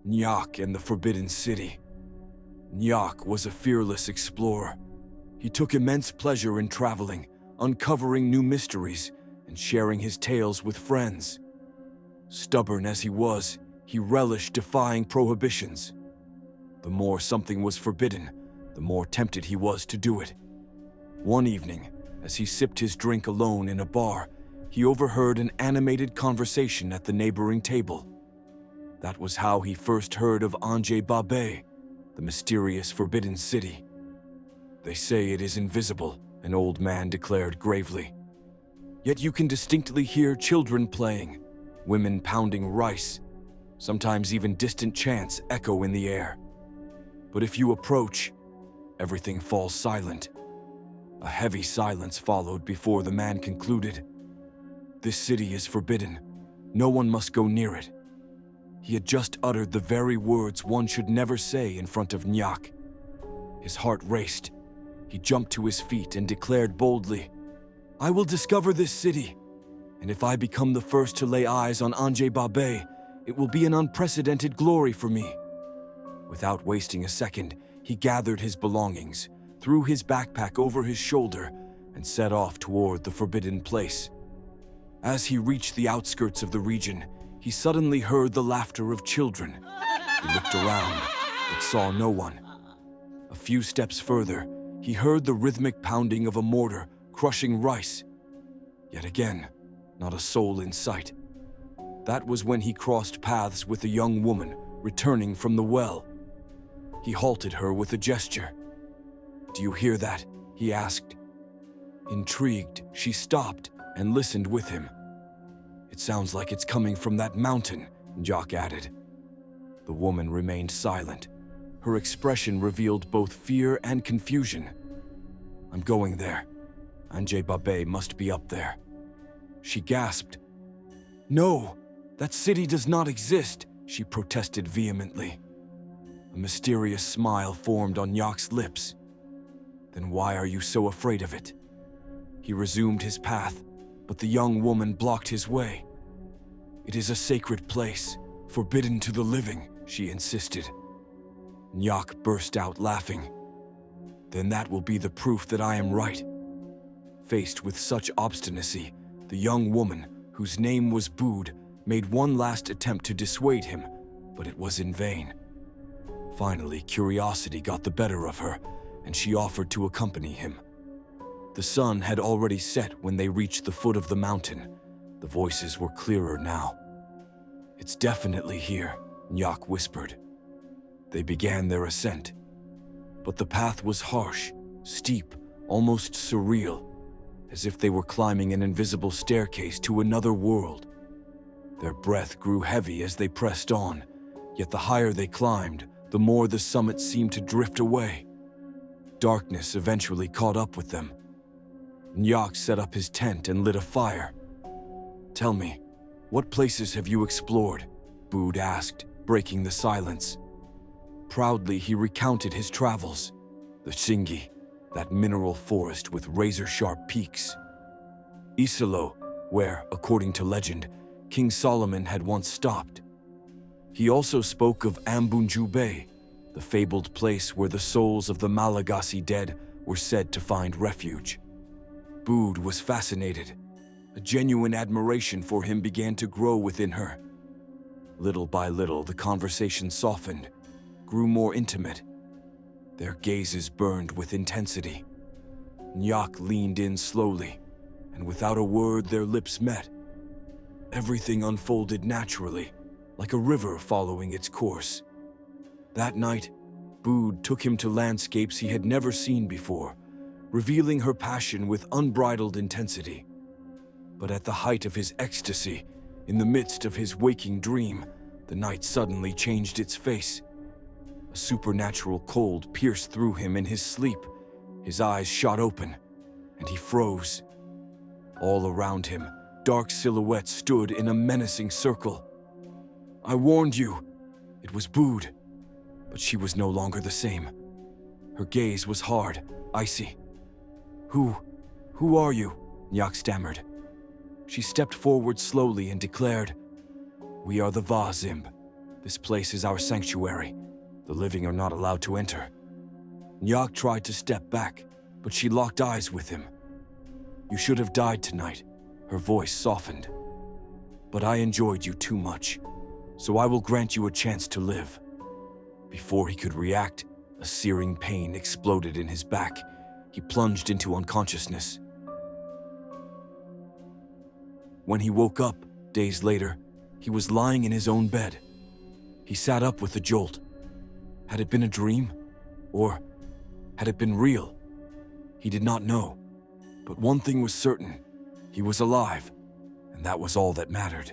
Njaack and the Forbidden City. Njaack was a fearless explorer. He took immense pleasure in traveling, uncovering new mysteries, and sharing his tales with friends. Stubborn as he was, he relished defying prohibitions. The more something was forbidden, the more tempted he was to do it. One evening, as he sipped his drink alone in a bar, he overheard an animated conversation at the neighboring table. That was how he first heard of Andjei-Baabei, the mysterious Forbidden City. "They say it is invisible," an old man declared gravely. "Yet you can distinctly hear children playing, women pounding rice, sometimes even distant chants echo in the air. But if you approach, everything falls silent." A heavy silence followed before the man concluded. "This city is forbidden. No one must go near it." He had just uttered the very words one should never say in front of Njaack. His heart raced. He jumped to his feet and declared boldly, "I will discover this city, and if I become the first to lay eyes on Andjei-Baabei, it will be an unprecedented glory for me." Without wasting a second, he gathered his belongings, threw his backpack over his shoulder, and set off toward the forbidden place. As he reached the outskirts of the region, he suddenly heard the laughter of children. He looked around, but saw no one. A few steps further, he heard the rhythmic pounding of a mortar crushing rice. Yet again, not a soul in sight. That was when he crossed paths with a young woman returning from the well. He halted her with a gesture. "Do you hear that?" he asked. Intrigued, she stopped and listened with him. "It sounds like it's coming from that mountain," Njaack added. The woman remained silent. Her expression revealed both fear and confusion. "I'm going there. Andjei-Baabei must be up there." She gasped. "No, that city does not exist," she protested vehemently. A mysterious smile formed on Njaack's lips. "Then why are you so afraid of it?" He resumed his path, but the young woman blocked his way. "It is a sacred place, forbidden to the living," she insisted. Njaack burst out laughing. "Then that will be the proof that I am right." Faced with such obstinacy, the young woman, whose name was Bood, made one last attempt to dissuade him, but it was in vain. Finally, curiosity got the better of her, and she offered to accompany him. The sun had already set when they reached the foot of the mountain. The voices were clearer now. "It's definitely here," Njaack whispered. They began their ascent. But the path was harsh, steep, almost surreal, as if they were climbing an invisible staircase to another world. Their breath grew heavy as they pressed on, yet the higher they climbed, the more the summit seemed to drift away. Darkness eventually caught up with them. Njaack set up his tent and lit a fire. "Tell me, what places have you explored?" Bood asked, breaking the silence. Proudly, he recounted his travels. The Shingi, that mineral forest with razor-sharp peaks. Isalo, where, according to legend, King Solomon had once stopped. He also spoke of Njaack, the fabled place where the souls of the Malagasy dead were said to find refuge. Bood was fascinated. A genuine admiration for him began to grow within her. Little by little, the conversation softened, grew more intimate. Their gazes burned with intensity. Njaack leaned in slowly, and without a word their lips met. Everything unfolded naturally, like a river following its course. That night, Bood took him to landscapes he had never seen before, revealing her passion with unbridled intensity. But at the height of his ecstasy, in the midst of his waking dream, the night suddenly changed its face. A supernatural cold pierced through him in his sleep. His eyes shot open, and he froze. All around him, dark silhouettes stood in a menacing circle. "I warned you." It was Bood, but she was no longer the same. Her gaze was hard, icy. Who are you?" Njaack stammered. She stepped forward slowly and declared, "We are the Vazimb, This place is our sanctuary. The living are not allowed to enter." Njaack tried to step back, but she locked eyes with him. "You should have died tonight," her voice softened. "But I enjoyed you too much, so I will grant you a chance to live." Before he could react, a searing pain exploded in his back. He plunged into unconsciousness. When he woke up, days later, he was lying in his own bed. He sat up with a jolt. Had it been a dream? Or had it been real? He did not know. But one thing was certain: he was alive, and that was all that mattered.